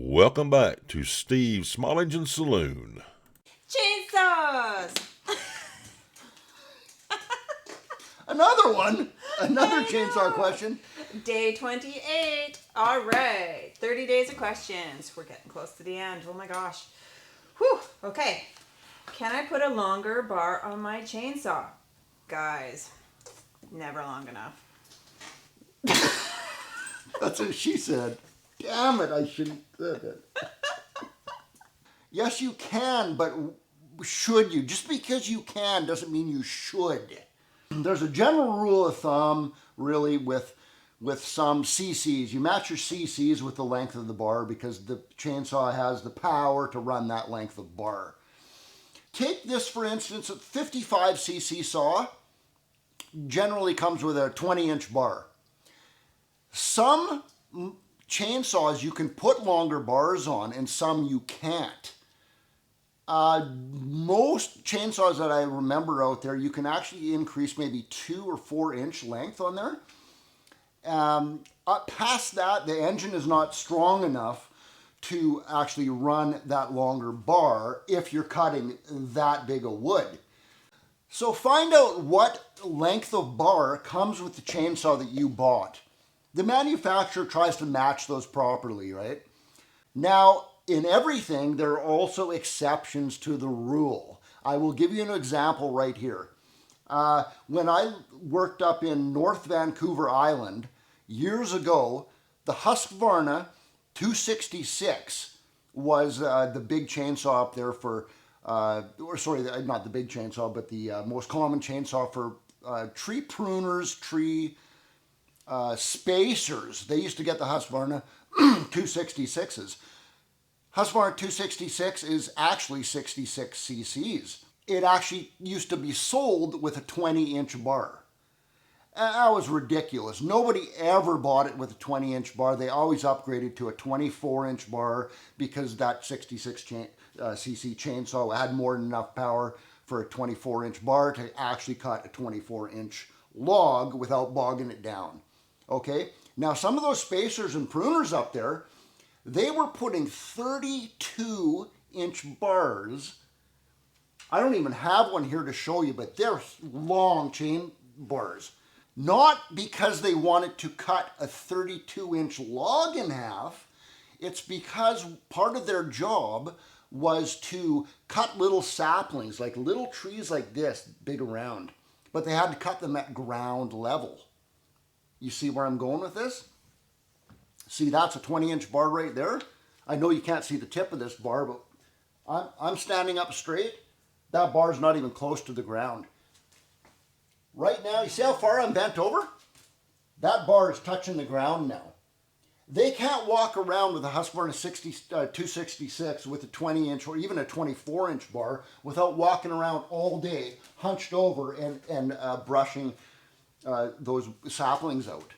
Welcome back to Steve's Small Engine Saloon. Chainsaws! Another one. Another chainsaw question. Day 28. All right. 30 days of questions. We're getting close to the end. Oh my gosh. Whew. Okay. Can I put a longer bar on my chainsaw? Guys, never long enough. That's what she said. Damn it, I shouldn't have said it. Yes, you can, but should you? Just because you can doesn't mean you should. There's a general rule of thumb, really, with some CCs. You match your CCs with the length of the bar because the chainsaw has the power to run that length of bar. Take this, for instance, a 55cc saw generally comes with a 20-inch bar. Some chainsaws you can put longer bars on and some you can't. Most chainsaws that I remember out there, you can actually increase maybe 2 or 4 inch length on there. Up past that, the engine is not strong enough to actually run that longer bar if you're cutting that big of wood. So find out what length of bar comes with the chainsaw that you bought. The manufacturer tries to match those properly, right? Now, in everything, there are also exceptions to the rule. I will give you an example right here. When I worked up in North Vancouver Island years ago, the Husqvarna 266 was the big chainsaw up there for, not the big chainsaw, but the most common chainsaw for tree pruners, tree spacers. They used to get the Husqvarna 266s. Husqvarna 266 is actually 66 cc's. It actually used to be sold with a 20-inch bar. That was ridiculous. Nobody ever bought it with a 20-inch bar. They always upgraded to a 24-inch bar because that 66 cc chainsaw had more than enough power for a 24-inch bar to actually cut a 24-inch log without bogging it down. Okay, now some of those spacers and pruners up there, they were putting 32-inch bars. I don't even have one here to show you, but they're long chain bars. Not because they wanted to cut a 32-inch log in half. It's because part of their job was to cut little saplings, like little trees like this, big around. But they had to cut them at ground level. You see where I'm going with this? See, that's a 20-inch bar right there. I know you can't see the tip of this bar, but I'm standing up straight. That bar's not even close to the ground. Right now, you see how far I'm bent over? That bar is touching the ground now. They can't walk around with a Husqvarna 266 with a 20-inch or even a 24-inch bar without walking around all day hunched over and brushing those saplings out.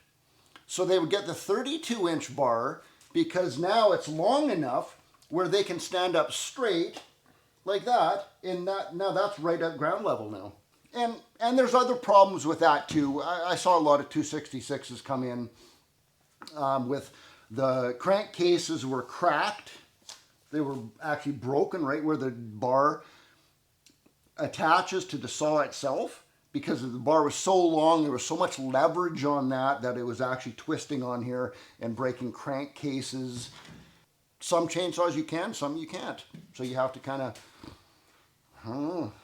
So they would get the 32-inch bar because now it's long enough where they can stand up straight like that, and now that's right at ground level now. And there's other problems with that too. I saw a lot of 266s come in with the crankcases were cracked. They were actually broken right where the bar attaches to the saw itself. Because the bar was so long, there was so much leverage on that it was actually twisting on here and breaking crankcases. Some chainsaws you can, some you can't. So you have to kind of,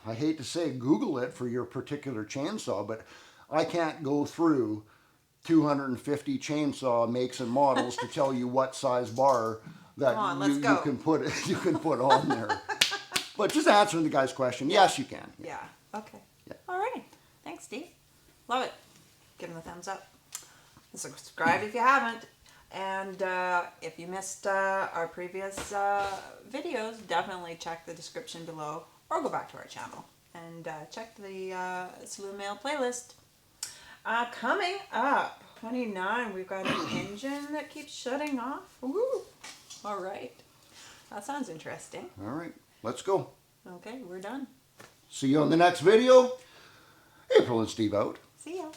I hate to say Google it for your particular chainsaw, but I can't go through 250 chainsaw makes and models to tell you what size bar that you can put on there. But just answering the guy's question, yes you can. Yeah, okay. Yeah. All right. Thanks, Steve. Love it. Give him a thumbs up. Subscribe if you haven't. And if you missed our previous videos, definitely check the description below or go back to our channel and check the Saloon Mail playlist. Coming up, 29, we've got an engine that keeps shutting off. Woo! All right. That sounds interesting. All right. Let's go. Okay, we're done. See you on the next video. April and Steve out. See ya.